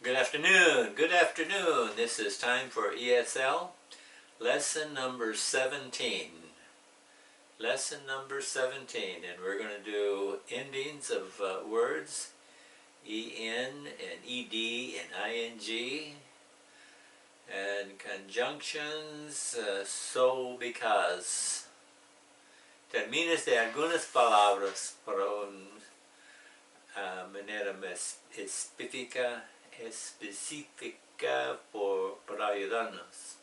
Good afternoon. Good afternoon. This is time for ESL, lesson number 17. Lesson number 17, and we're going to do endings of words, EN and ED and ING, and conjunctions, so, because. Termines de algunas palabras para una manera más específica para ayudarnos.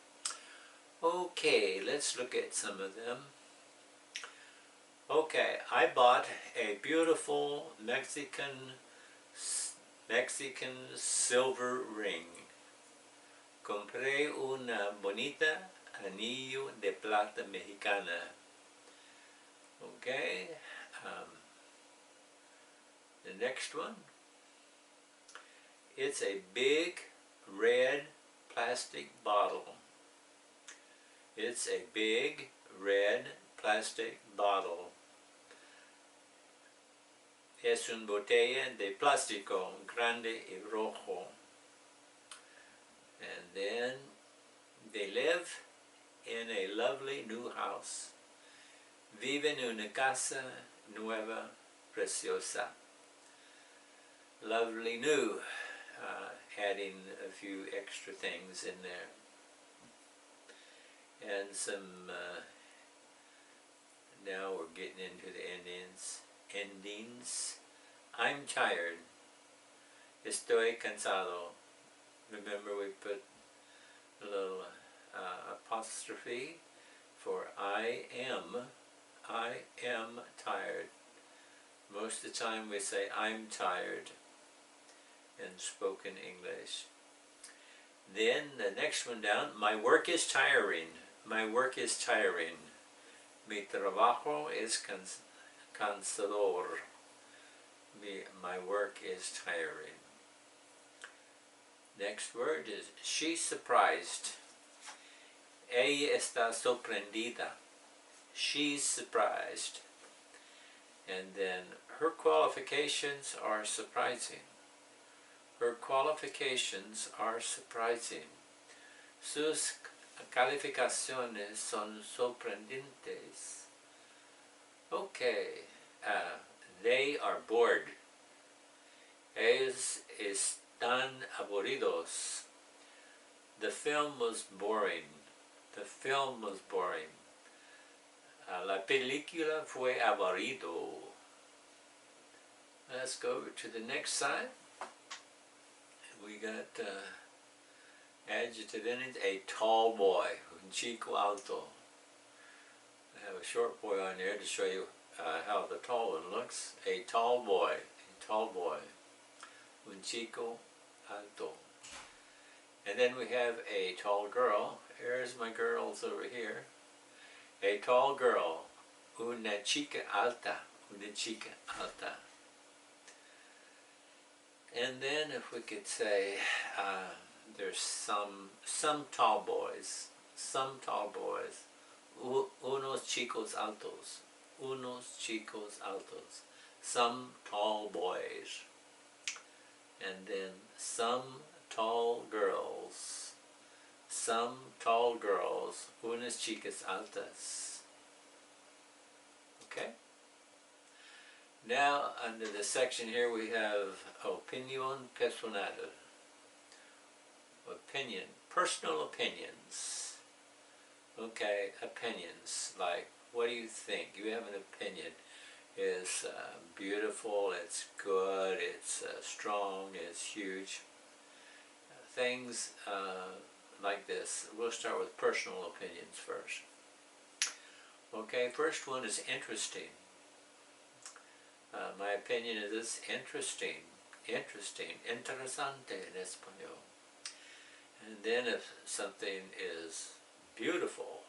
Okay, let's look at some of them. Okay, I bought a beautiful Mexican silver ring. Compré una bonita anillo de plata mexicana. Okay, the next one. It's a big red plastic bottle. It's a big red plastic bottle. Es una botella de plástico grande y rojo. And then they live in a lovely new house. Viven en una casa nueva, preciosa. Lovely new, adding a few extra things in there. And some, now we're getting into the endings. I'm tired. Estoy cansado. Remember we put a little apostrophe for I am tired. Most of the time we say I'm tired in spoken English. Then the next one down, my work is tiring. My work is tiring. Mi trabajo es cansador. My work is tiring. Next word is she's surprised. Ella está sorprendida. She's surprised. And then her qualifications are surprising. Her qualifications are surprising. Sus calificaciones son sorprendentes. Okay, they are bored. Ellos están aburridos. The film was boring. The film was boring. La película fue aburrido. Let's go to the next side. We got adjective endings. A tall boy, un chico alto. I have a short boy on there to show you how the tall one looks. A tall boy, un chico alto. And then we have a tall girl. Here's my girls over here. A tall girl, una chica alta, una chica alta. And then if we could say, there's some tall boys, unos chicos altos, some tall boys. And then some tall girls, unas chicas altas. Okay? Now, under the section here, we have opinión personal. Opinion, personal opinions. Okay, opinions, like, what do you think? You have an opinion. It's beautiful, it's good, it's strong, it's huge. Things like this. We'll start with personal opinions first. Okay, first one is interesting. My opinion is this: interesting, interesante en español. And then if something is beautiful,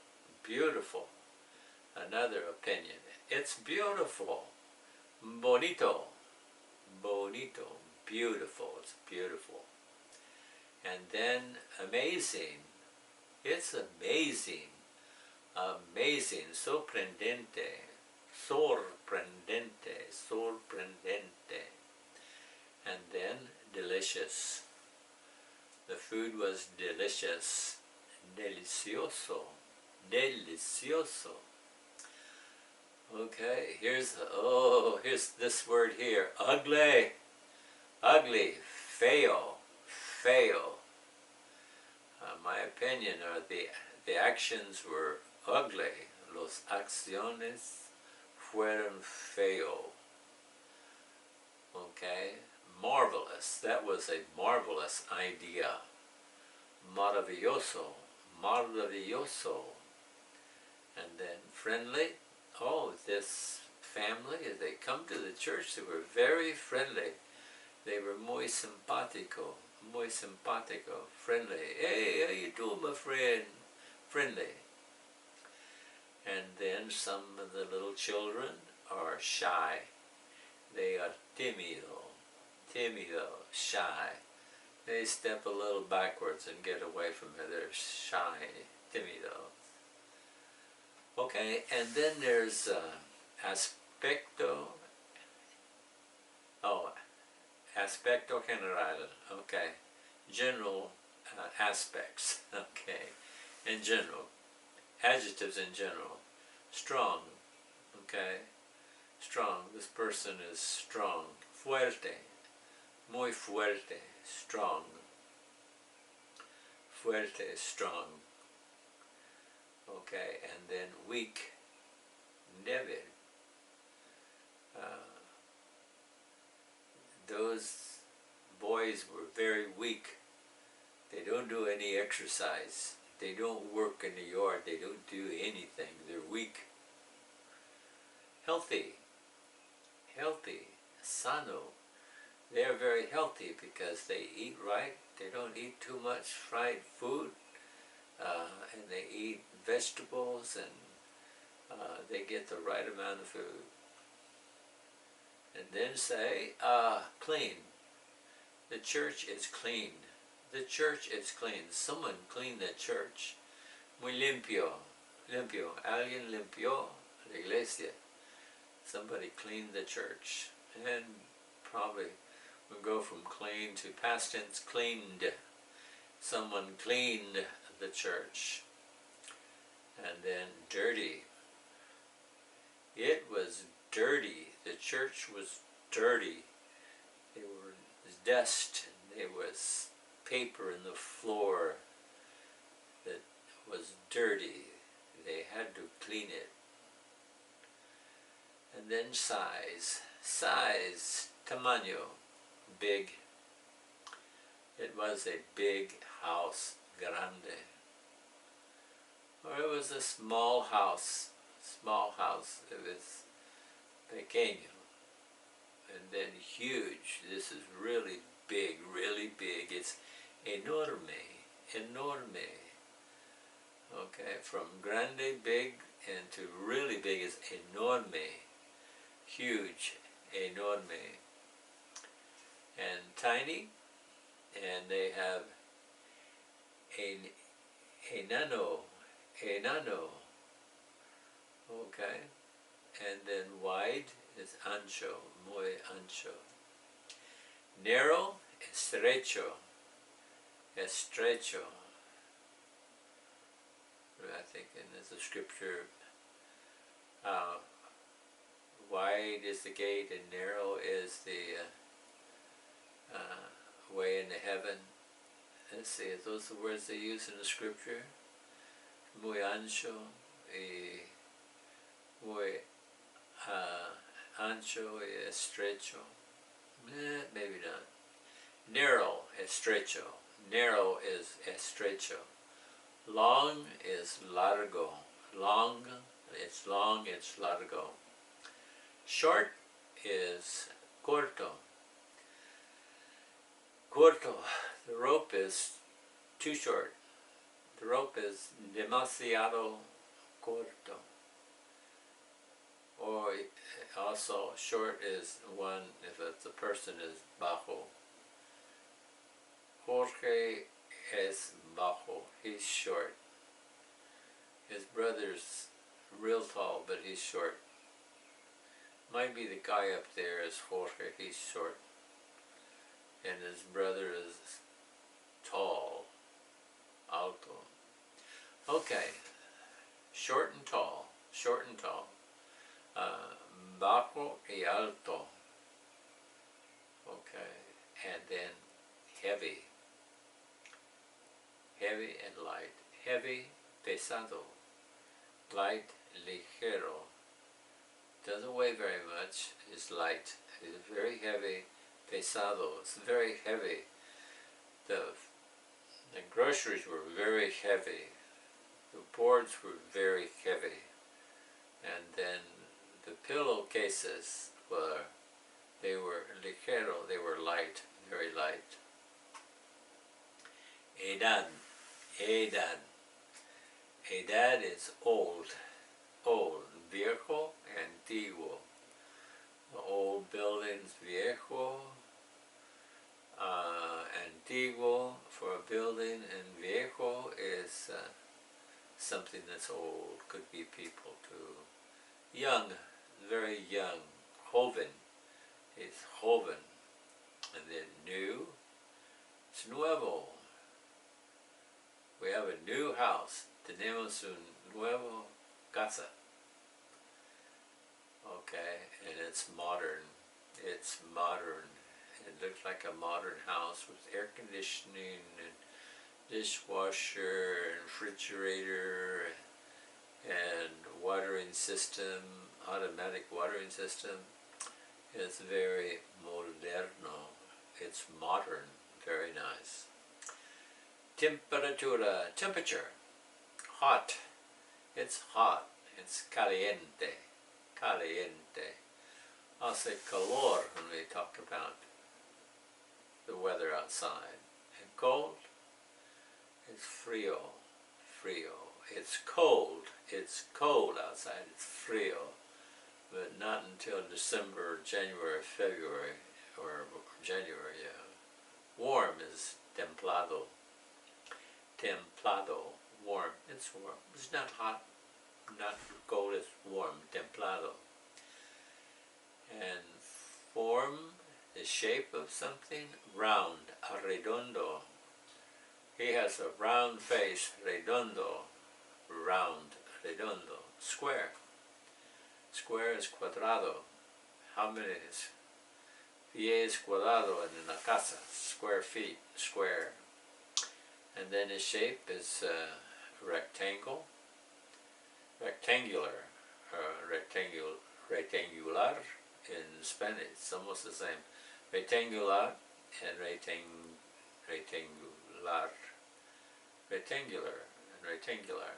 another opinion. It's beautiful, bonito, beautiful, it's beautiful. And then amazing, it's amazing, sorprendente. And then delicious, The food was delicious. Delicioso. Delicioso. Okay, here's this word here. Ugly. Ugly. Feo. Feo. My opinion are the actions were ugly. Los acciones fueron feo. Okay? Marvelous. That was a marvelous idea. Maravilloso. Maravilloso. And then friendly. Oh, this family, as they come to the church, they were very friendly. They were muy simpático. Muy simpático. Friendly. Hey, how you doing, my friend? Friendly. And then some of the little children are shy. They are timido. Timido. Shy. They step a little backwards and get away from it. They're shy. Timido. Okay, and then there's aspecto. Oh, aspecto general. Okay, general aspects. Okay, in general, adjectives in general. Strong. Okay, strong. This person is strong. Fuerte. Muy fuerte. Strong. Fuerte. Strong. Okay, and then weak, débil. Those boys were very weak. They don't do any exercise. They don't work in the yard. They don't do anything. They're weak. Healthy. Healthy. Sano. They are very healthy because they eat right. They don't eat too much fried food. And they eat vegetables, and they get the right amount of food. And then say, clean. The church is clean. The church is clean. Someone cleaned the church. Muy limpio. Limpio. Alguien limpió la iglesia. Somebody cleaned the church. And probably we'll go from clean to past tense, cleaned. Someone cleaned the church. And then dirty. It was dirty. The church was dirty. There was dust, and there was paper in the floor that was dirty. They had to clean it. And then size. Size, tamaño, big. It was a big house, grande. Or it was a small house. Small house. It was pequeño. And then huge. This is really big, really big. It's enorme, enorme. Okay, from grande, big, and to really big is enorme. Huge, enorme. And tiny, and they have enano, enano. Okay, and then wide is ancho, muy ancho. Narrow, estrecho, estrecho. I think in the scripture, wide is the gate and narrow is the way into heaven. Let's see, are those the words they use in the scripture? Muy ancho, muy ancho y estrecho. Maybe not. Narrow, estrecho. Narrow is estrecho. Long is largo. Long, it's long, it's largo. Short is corto. Corto. The rope is too short. The rope is demasiado corto. Or also short is one if it's a person is bajo. Jorge es bajo. He's short. His brother's real tall, but he's short. Might be the guy up there is Jorge. He's short. And his brother is tall, alto. Okay, short and tall, short and tall. Bajo y alto. Okay, and then heavy, heavy and light. Heavy, pesado. Light, ligero. Doesn't weigh very much, it's light. It's very heavy, pesado. It's very heavy. The groceries were very heavy. The boards were very heavy. And then the pillowcases they were ligero, they were light, very light. Edad, edad. Edad is old, old. Viejo, antiguo. The old buildings, viejo. Antiguo for a building, and viejo is something that's old. Could be people too. Young, very young. Joven is joven. And then new, it's nuevo. We have a new house. Tenemos un nuevo casa. Okay, and it's modern. It's modern. It looks like a modern house with air conditioning and dishwasher and refrigerator and watering system, automatic watering system. It's very moderno. It's modern, very nice. Temperatura, temperature, hot. It's hot. It's caliente, caliente. Hace calor when we talk about the weather outside. And cold, it's frío, frío. It's cold outside, it's frío. But not until December, January, February, or January, yeah. Warm is templado. Templado, warm. It's warm. It's not hot, not cold, it's warm. Templado. And form, the shape of something, round, arredondo. He has a round face, redondo, round, redondo. Square. Square is cuadrado. How many is? Pies cuadrado en una casa. Square feet, square. And then his shape is rectangle, rectangular, rectangular in Spanish. It's almost the same. Rectangular and rectangular, rectangular and rectangular.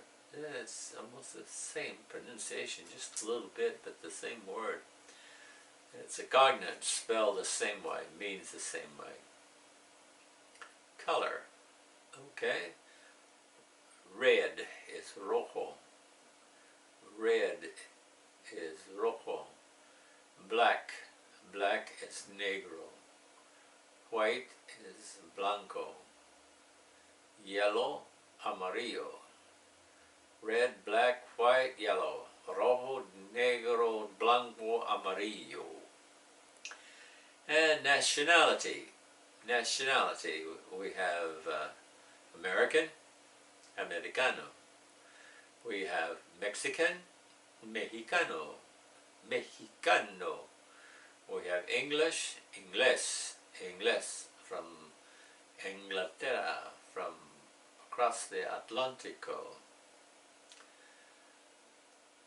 It's almost the same pronunciation, just a little bit, but the same word. It's a cognate spelled the same way, means the same way. Color, okay. Red is rojo. Red is rojo. Black, black is negro. White is blanco. Yellow, amarillo. Red, black, white, yellow. Rojo, negro, blanco, amarillo. And nationality. Nationality, we have American, americano. We have Mexican, mexicano, mexicano. We have English, inglés, inglés, from Inglaterra, from across the Atlántico.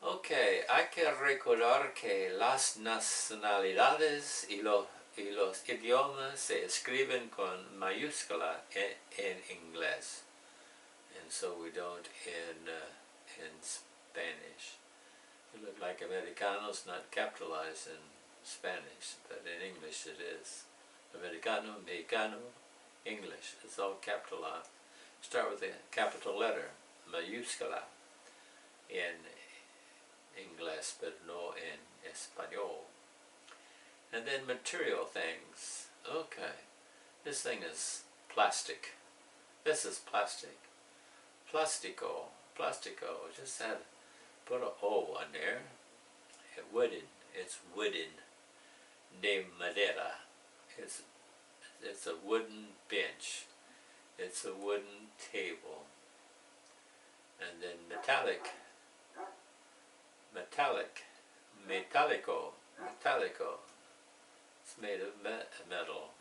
Okay, hay que recordar que las nacionalidades y los idiomas se escriben con mayúscula en inglés, and so we don't in Spanish. You look like Americanos, not capitalized in Spanish, but in English it is. Americano, mexicano, English, it's all capitalized. Start with a capital letter, mayúscula, in English, but no in Espanol. And then material things. Okay, this thing is plastic. This is plastic. Plastico, plastico, just had put a O on there. Wooden, it's wooden. De madera, it's a wooden bench. It's a wooden table. And then metallico, it's made of metal.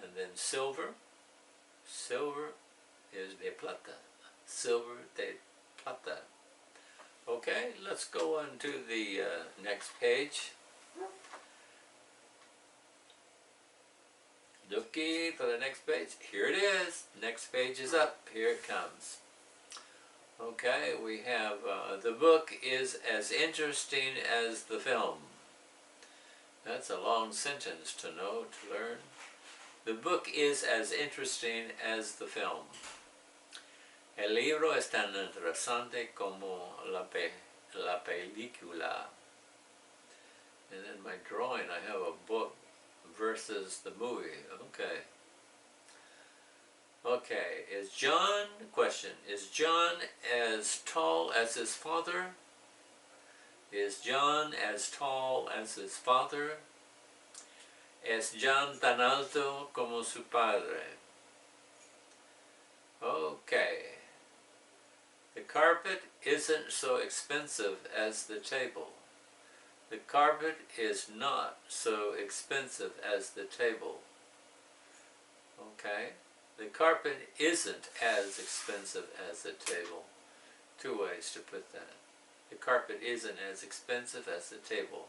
And then silver is de plata, silver de plata. Okay, let's go on to the next page. Looking for the next page. Here it is. Next page is up. Here it comes. Okay, we have the book is as interesting as the film. That's a long sentence to know, to learn. The book is as interesting as the film. El libro es tan interesante como la película. And in my drawing I have a book versus the movie. Okay. Okay, question, is John as tall as his father? Is John as tall as his father? Es John tan alto como su padre? Okay. The carpet isn't so expensive as the table. The carpet is not so expensive as the table. Okay? The carpet isn't as expensive as the table. Two ways to put that. The carpet isn't as expensive as the table.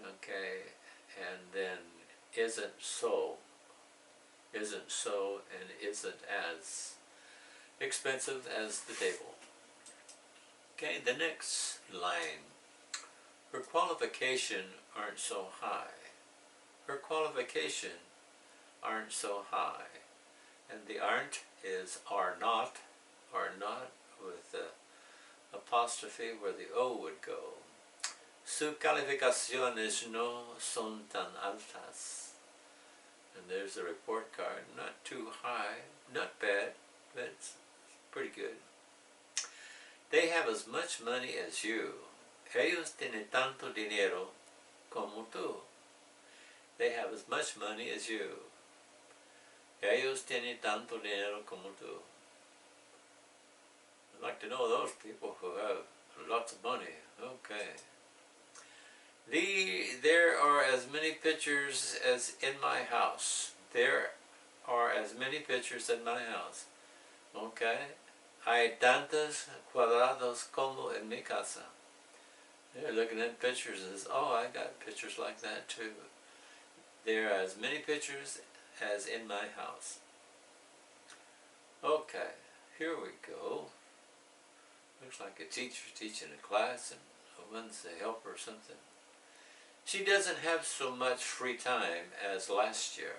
Okay, and then isn't so, and isn't as expensive as the table. Okay, the next line. Her qualification aren't so high. Her qualification aren't so high. And the aren't is are not with the apostrophe where the O would go. Sus calificaciones no son tan altas. And there's a report card. Not too high, not bad, but it's pretty good. They have as much money as you. Ellos tienen tanto dinero como tú. They have as much money as you. Ellos tienen tanto dinero como tú. I'd like to know those people who have lots of money. Okay. There are as many pictures as in my house. There are as many pictures in my house. Okay. Hay tantos cuadrados como en mi casa. They're looking at pictures and says, oh, I got pictures like that too. There are as many pictures as in my house. Okay, here we go. Looks like a teacher teaching a class and one's a helper or something. She doesn't have so much free time as last year.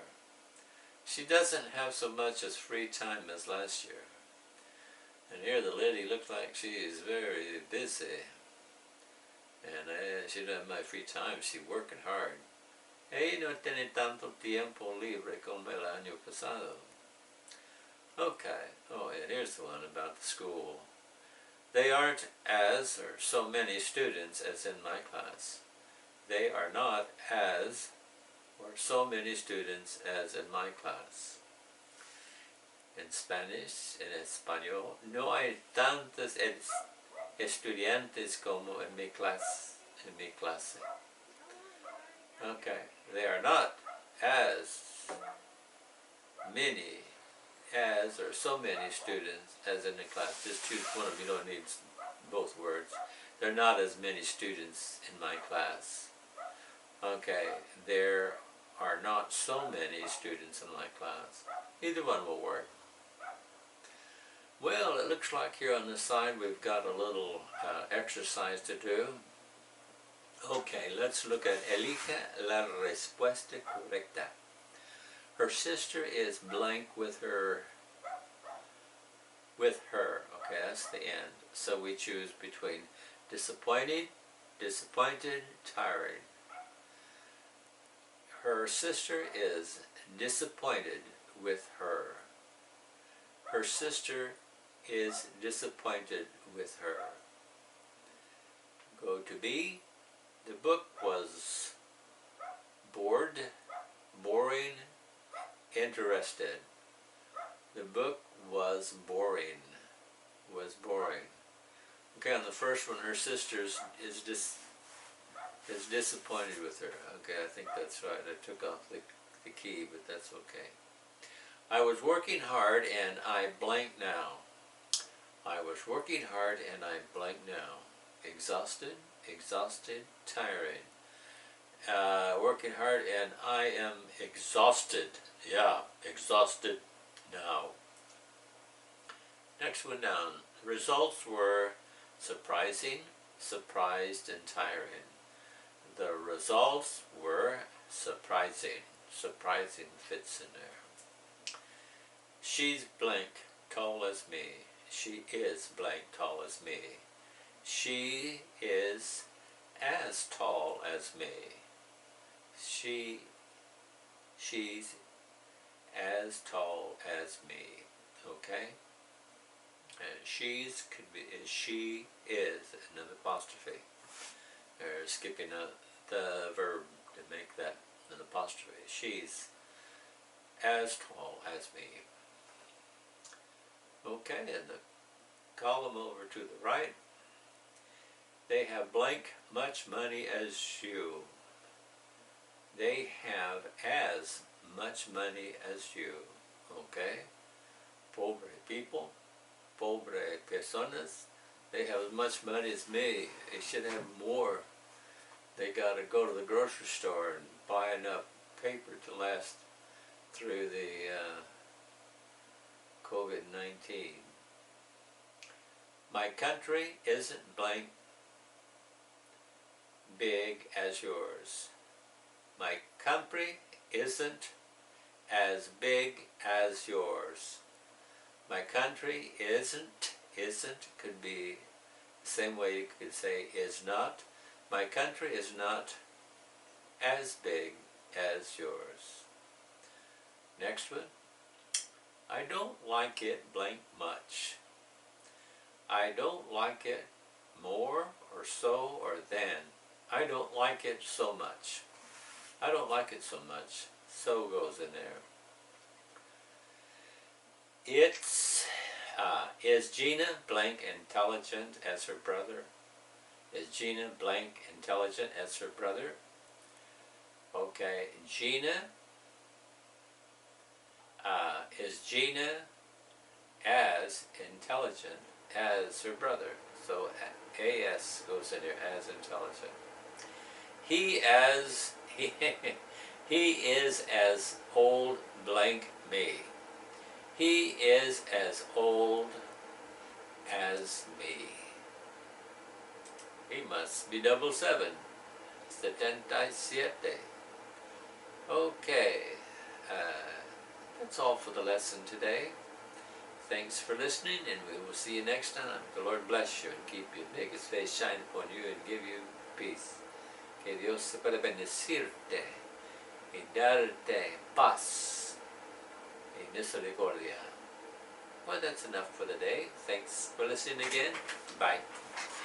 She doesn't have so much as free time as last year. And here the lady looks like she is very busy. And she doesn't have my free time, she's working hard. Ella no tiene tanto tiempo libre como el año pasado. Okay, oh and here's the one about the school. They aren't as, or so many students as in my class. They are not as, or so many students as in my class. In Spanish, en español, no hay tantos estudiantes como en mi clase. Okay, they are not as many as or so many students as in the class. Just choose one of them, you don't need both words. There are not as many students in my class. Okay, there are not so many students in my class. Either one will work. Well, it looks like here on the side we've got a little exercise to do. Okay, let's look at Elija la respuesta correcta. Her sister is blank with her. Okay, that's the end. So we choose between disappointed, tiring. Her sister is disappointed with her. Her sister is disappointed with her. Go to B. The book was boring, interested. The book was boring. Okay, on the first one, her sister is disappointed with her. Okay, I think that's right. I took off the key, but that's okay. I was working hard and I blank now. I was working hard and I blank now. Exhausted, tiring. Working hard and I am exhausted. Yeah, exhausted now. Next one down. The results were surprising, surprised, and tiring. The results were surprising. Surprising fits in there. She's blank, tall as me. She is blank, tall as me. She is as tall as me. She's as tall as me. Okay? And she's could be she is another apostrophe. They're skipping the verb to make that an apostrophe. She's as tall as me. Okay, and the column over to the right. They have blank much money as you. They have as much money as you. Okay? Pobre people, pobre personas, they have as much money as me. They should have more. They gotta go to the grocery store and buy enough paper to last through the COVID-19. My country isn't blank big as yours. My country isn't as big as yours. My country isn't could be the same way you could say is not. My country is not as big as yours. Next one. I don't like it blank much. I don't like it more or so or than. I don't like it so much. I don't like it so much. So goes in there. Is Gina blank intelligent as her brother? Is Gina blank intelligent as her brother? Okay, Gina. Is Gina as intelligent as her brother? So AS goes in there, as intelligent. He is as old blank me. He is as old as me. He must be 77. 77. Okay. That's all for the lesson today. Thanks for listening, and we will see you next time. The Lord bless you and keep you, make His face shine upon you and give you peace. Que Dios se pueda bendecirte y darte paz y misericordia. Well, that's enough for the day. Thanks for listening again. Bye.